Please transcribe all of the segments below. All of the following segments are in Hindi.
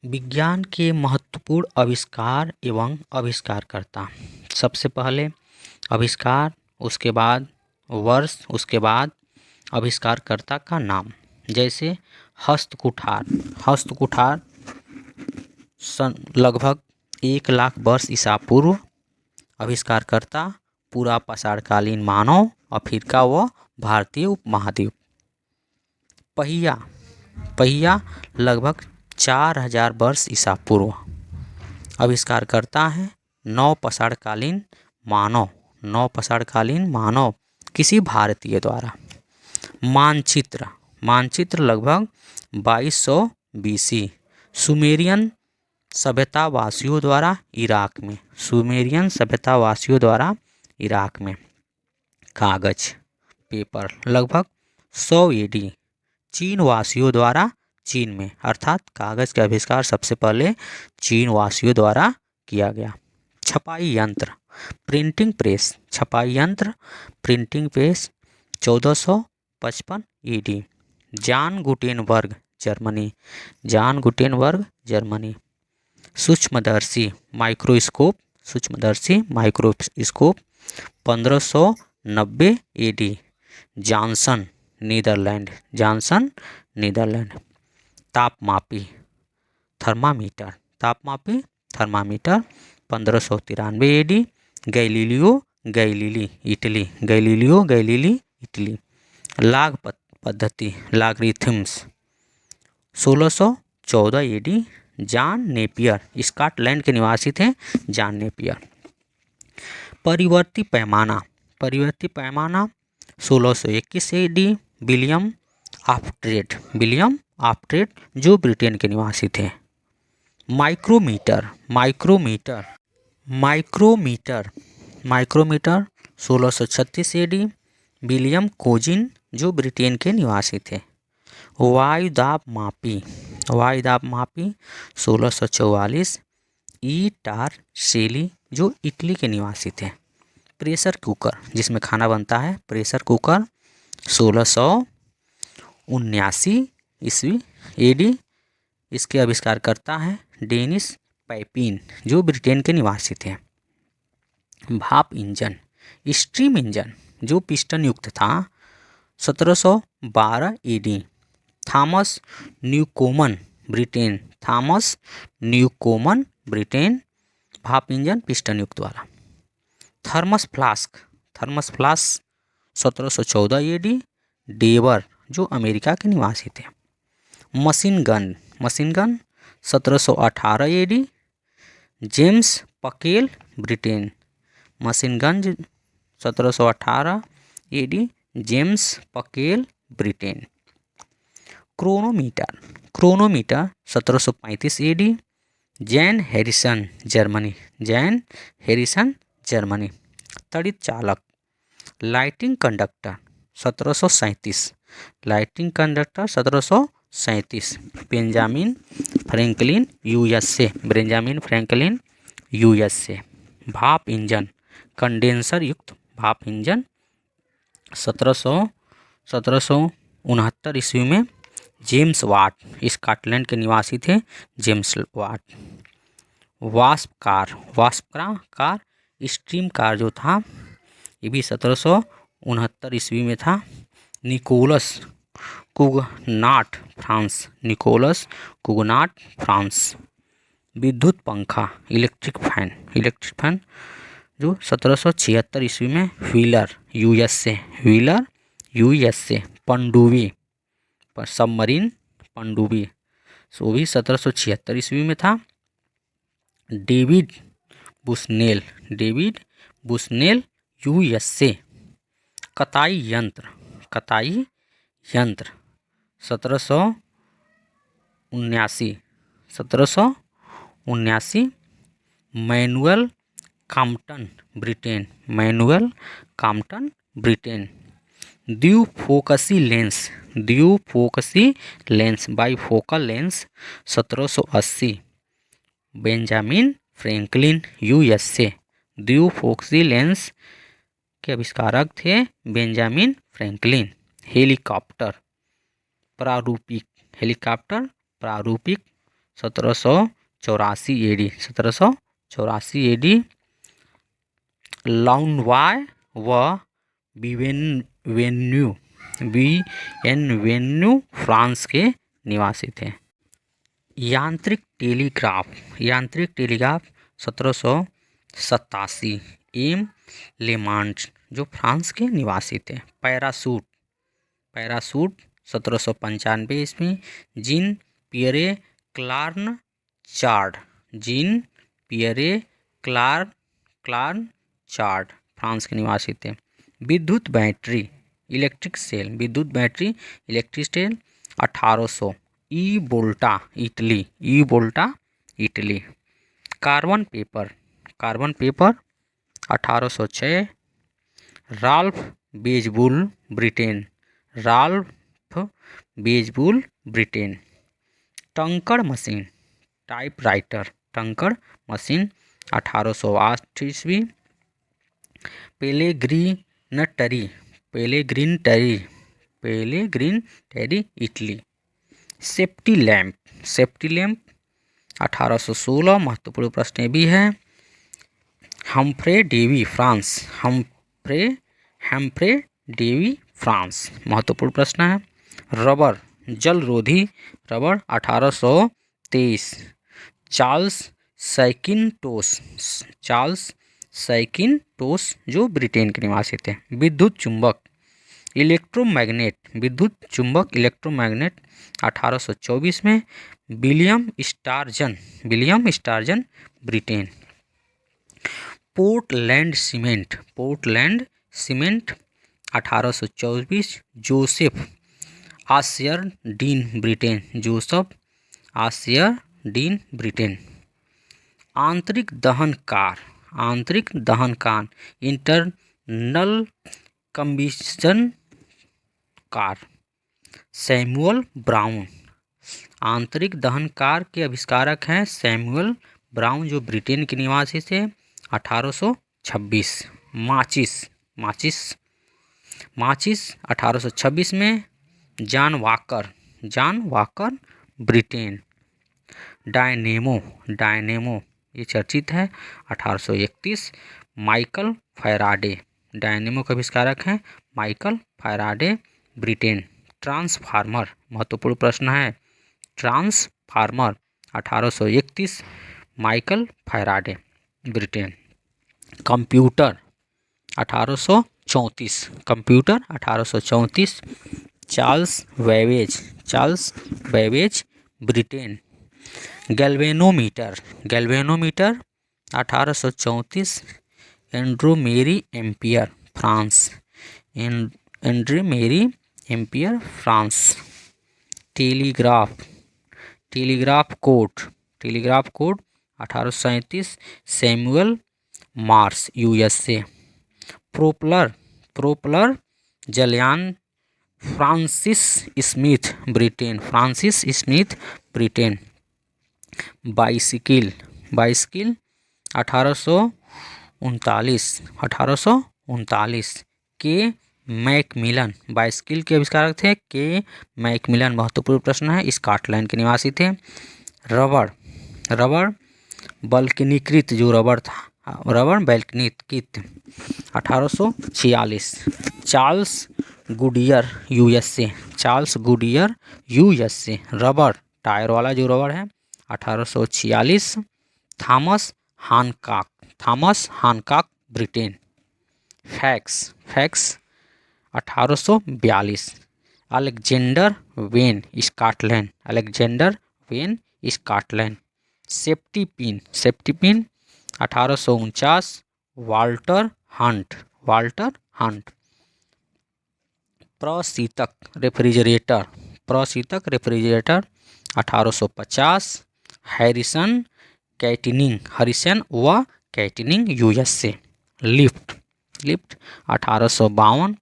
विज्ञान के महत्वपूर्ण आविष्कार एवं आविष्कारकर्ता। सबसे पहले आविष्कार, उसके बाद वर्ष, उसके बाद आविष्कारकर्ता का नाम। जैसे हस्तकुठार। हस्तकुठार सन लगभग 1 लाख वर्ष ईसा पूर्व। आविष्कारकर्ता पूरा पाषाणकालीन मानव, अफ्रीका व भारतीय उपमहाद्वीप। पहिया। पहिया लगभग 4000 वर्ष ईसा पूर्व। आविष्कारकर्ता हैं नवपाषाणकालीन मानव। नवपाषाणकालीन मानव किसी भारतीय द्वारा। मानचित्र। मानचित्र लगभग 2200 BC सुमेरियन सभ्यतावासियों द्वारा इराक में। सुमेरियन सभ्यतावासियों द्वारा इराक में। कागज, पेपर लगभग 100 AD चीन वासियों द्वारा चीन में, अर्थात कागज का आविष्कार सबसे पहले चीन वासियों द्वारा किया गया। छपाई यंत्र, प्रिंटिंग प्रेस। छपाई यंत्र, printing press 1455 AD। John Gutenberg, Germany. John Gutenberg, Germany. सूक्ष्मदर्शी माइक्रोस्कोप। सूक्ष्मदर्शी microscope 1590 AD। Johnson, Netherland. Johnson, Netherland. तापमापी थर्मामीटर। तापमापी thermometer 1593 AD। Galileo Galilei, Italy. Galileo Galilei, Italy. लाग पद्धति logarithms 1614 AD। John Napier, Scotland के निवासी थे जॉन नेपियर। परिवर्ती पैमाना। परिवर्ती पैमाना 1621 AD। William Oughtred. William Oughtred जो ब्रिटेन के निवासी थे। Micrometer. Micrometer. Micrometer. Micrometer 1636 AD। William कोजिन जो ब्रिटेन के निवासी थे। वायुदाब मापी। वायुदाब मापी 1644 ई टारसेली जो इटली के निवासी थे। प्रेशर कुकर जिसमें खाना बनता है, प्रेशर कुकर 1679 ईस्वी AD। इसके आविष्कारकर्ता हैं डेनिस पैपिन जो ब्रिटेन के निवासी थे। भाप इंजन, स्टीम इंजन जो पिस्टन युक्त था 1712 AD। थॉमस न्यूकोमन, ब्रिटेन। थॉमस न्यूकोमन, ब्रिटेन। भाप इंजन पिस्टन युक्त वाला। Thermos flask. Thermos flask 1714 AD। Dewar जो अमेरिका के निवासी थे। Machine gun. Machine gun 1718 AD। James Puckle, Britain. Machine gun 1718 AD। James Puckle, Britain. Chronometer. Chronometer 1735 AD। Jan Harrison, Germany. Jan Harrison, Germany. तड़ित चालक। Lighting conductor 1737। Lighting conductor 1737। Benjamin Franklin, USA। Benjamin Franklin, USA। भाप इंजन, कंडेंसर युक्त भाप इंजन 1769 ईस्वी में जेम्स वाट, स्कॉटलैंड के निवासी थे जेम्स वाट। वास्प कार। वास्प कार स्टीम कार जो था ये भी 1769 ईस्वी में था। Nicolas Cugnot, France. Nicolas Cugnot, France. विद्युत पंखा, इलेक्ट्रिक फैन। इलेक्ट्रिक फैन जो 1776 ईस्वी में व्हीलर, USA। Wheeler, USA। पनडुब्बी पर सबमरीन पनडुब्बी वो भी 1776 ईस्वी में था। David Bushnell. David Bushnell, USA। कताई यंत्र। कताई यंत्र 1779। 1779। Manuel Compton, Britain. Manuel Compton, Britain. द्विफोकसी लेंस। द्विफोकसी lens, bifocal lens 1780। Benjamin Franklin, USA। द्विफोकसी लेंस के आविष्कारक थे बेंजामिन फ्रैंकलिन। हेलीकॉप्टर प्रारूपिक। हेलीकॉप्टर प्रारूपिक 1784 AD, 1784 AD। लाउनवाय व बिएनवेन्यू फ्रांस के निवासी थे। यांत्रिक टेलीग्राफ 1787 एम लेमांट जो फ्रांस के निवासी थे। पैरासूट 1795 ईस्वी जीन पियरे क्लार्न-चार्ड फ्रांस के निवासी थे। विद्युत बैटरी इलेक्ट्रिक सेल 1800 ई Volta Italy. Carbon paper 1806 Ralph बेजबुल ब्रिटेन। टंकड़ मशीन टाइपराइटर 1808 ईस्वी। पेलेग्रिनटरी इटली। सेफ्टी लैंप 1816 महत्वपूर्ण प्रश्न भी है। हम्फ्रे डेवी फ्रांस महत्वपूर्ण प्रश्न है। रबर जलरोधी रबर 1823 चार्ल्स सैकिनटोस जो ब्रिटेन के निवासी थे। विद्युत चुंबक इलेक्ट्रोमैग्नेट 1824 में William Sturgeon Britain. Portland cement 1824 Joseph आसियर डीन ब्रिटेन। आंतरिक दहन car internal combustion car Samuel Brown. आंतरिक दहन कार के आविष्कारक हैं सैमुअल ब्राउन जो ब्रिटेन के निवासी थे। 1826 माचिस 1826 में जॉन वॉकर ब्रिटेन। डायनेमो ये चर्चित है 1831 माइकल फैराडे। डायनेमो के आविष्कारक हैं माइकल फैराडे ब्रिटेन। ट्रांसफार्मर महत्वपूर्ण प्रश्न है। Transformer 1831 Michael Faraday Britain. Computer 1834 Charles Babbage Britain. Galvanometer 1834 Andrew Marie Ampere France. Telegraph code 1837 Samuel Morse USA। Propeller जलयान Francis Smith Britain. Bicycle 1839 K Macmillan bicycle के आविष्कारक थे के मैकमिलन महत्वपूर्ण प्रश्न है स्कॉटलैंड के निवासी थे। रबर बल्कनीकृत जो रबर था रबर बल्कनीकृत 1846 Charles Goodyear USA। Rubber tyre वाला जो रबर है 1846 Thomas Hancock Britain. Fax 1842 Alexander Bain Scotland. Safety pin 1849 Walter Hunt. प्रशीतक रेफ्रिजरेटर 1850 हैरिसन कैटिनिंग USA। लिफ्ट 1852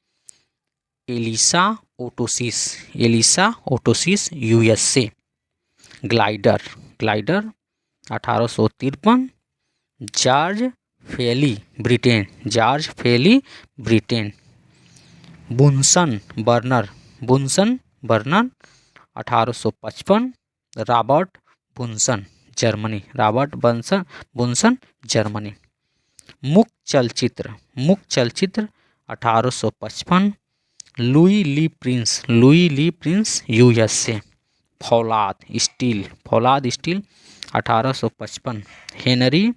एलिसा ओटोसिस USA। ग्लाइडर 1853 जॉर्ज फेली Britain. Bunsen burner 1855 Robert Bunsen Germany, Robert Bunsen Germany. मुख्य चलचित्र 1855, लुई ली प्रिंस यूएसए। फौलाद steel 1855, Henry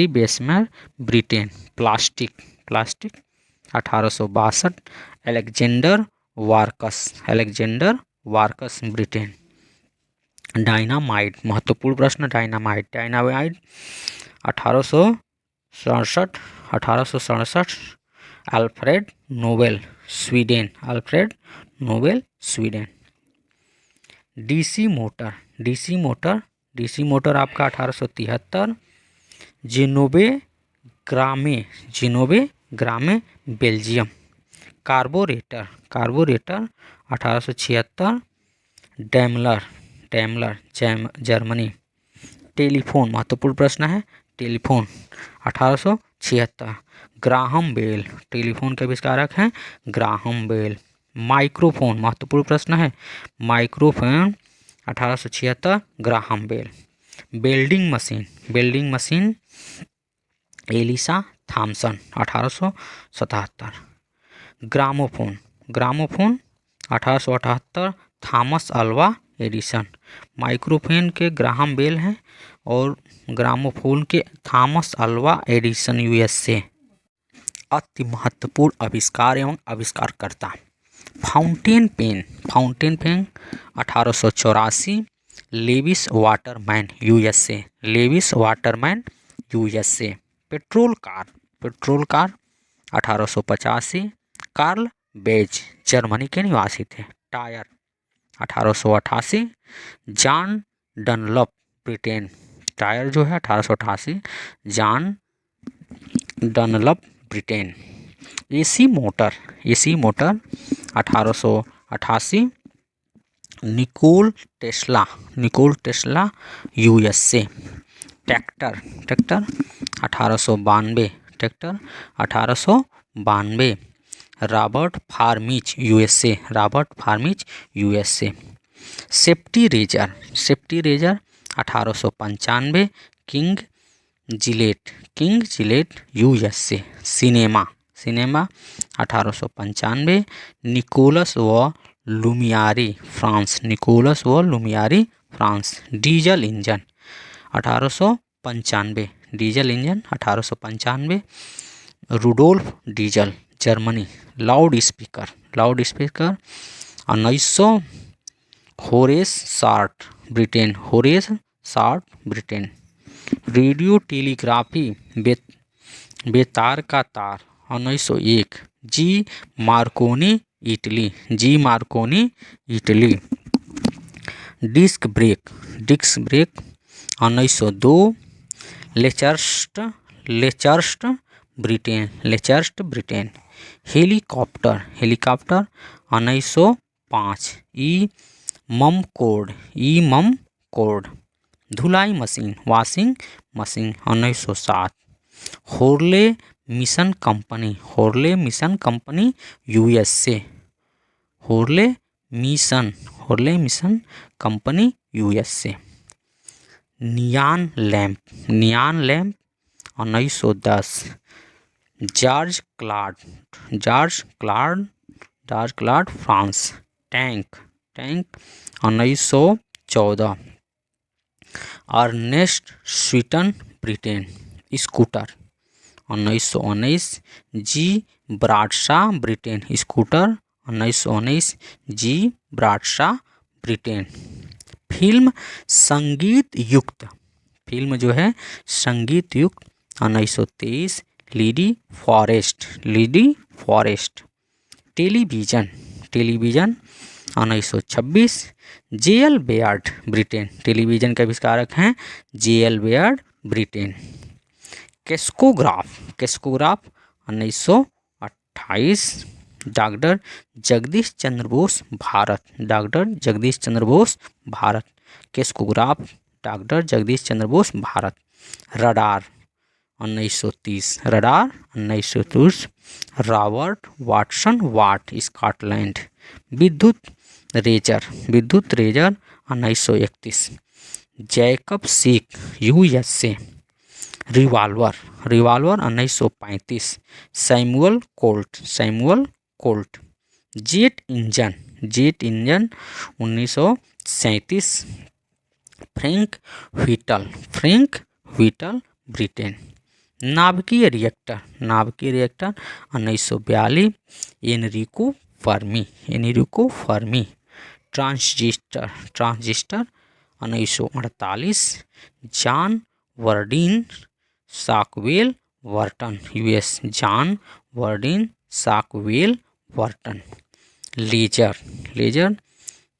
Bessemer Britain. Plastic 1862, Alexander वार्कस ब्रिटेन। डायनामाइट महत्वपूर्ण प्रश्न, dynamite 1867, Alfred Nobel Sweden. DC motor आपका 1873, Zenobe Gramme Belgium. Carburettor 1876, Daimler Germany. Telephone महत्वपूर्ण प्रश्न है, टेलीफोन 1876, ग्राहम बेल टेलीफोन के आविष्कारक हैं ग्राहम बेल। माइक्रोफोन महत्वपूर्ण प्रश्न है, microphone 1876, Graham Bell. Welding machine Elihu Thomson 1877। Gramophone 1878, Thomas Alva Edison. Microphone के ग्राहम बेल हैं और ग्रामोफोन के थॉमस अल्वा एडिसन यूएसए। अति महत्वपूर्ण आविष्कार एवं आविष्कारकर्ता, fountain pen 1884, Lewis Waterman USA. Petrol car 1885, Karl Benz Germany के निवासी थे। Tyre 1888, John Dunlop Britain. Tyre जो है 1888, John Dunlop Britain. AC motor 1888, Nikola Tesla USA. Tractor 1892, Robert फार्मिच USA. Safety razor 1895, King Gillette USA. Cinema 1895, Nicolas व Lumiere France. Diesel engine 1895, Rudolf Diesel Germany. Loudspeaker 1900, Horace Short Britain. Radio telegraphy बेतार का तार 1901, G Marconi Italy. Disc brake 1902, लेचर्स्ट ब्रिटेन। हेलीकॉप्टर 1905, ई मम कोड। धुलाई machine washing machine 1907। Hurley machine company USA. Hurley machine company USA. Neon lamp 1910, George Claude France. Tank 1914, Ernest Swinton Britain. Scooter 1919, G Bradshaw Britain. Scooter 1919, G Bradshaw Britain. Film संगीत युक्त 1923, Lee De Forest. Television 1926, JL Baird Britain. Television के आविष्कारक हैं JL Baird Britain. Crescograph 1928, doctor Jagdish Chandra Bose Bharat. Crescograph doctor Jagdish Chandra Bose Bharat. Radar 1930, Robert Watson Scotland. विद्युत razor 1931। Jacob Schick USA। Revolver 1935। Samuel Colt. Jet engine 1937। Frank Whittle Britain. नाभिकीय reactor 1942। Enrico Fermi. Transistor 1948। John Bardeen Shockley Brattain US। John Bardeen Shockley Brattain. Laser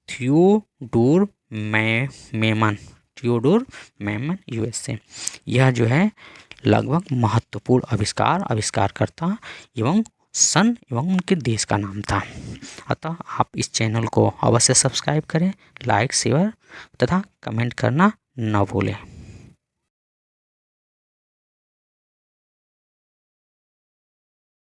Theodore Maiman USA। यह जो है लगभग महत्वपूर्ण आविष्कारकर्ता एवं सन एवं उनके देश का नाम था। अतः आप इस चैनल को अवश्य सब्सक्राइब करें, लाइक शेयर तथा कमेंट करना न भूलें।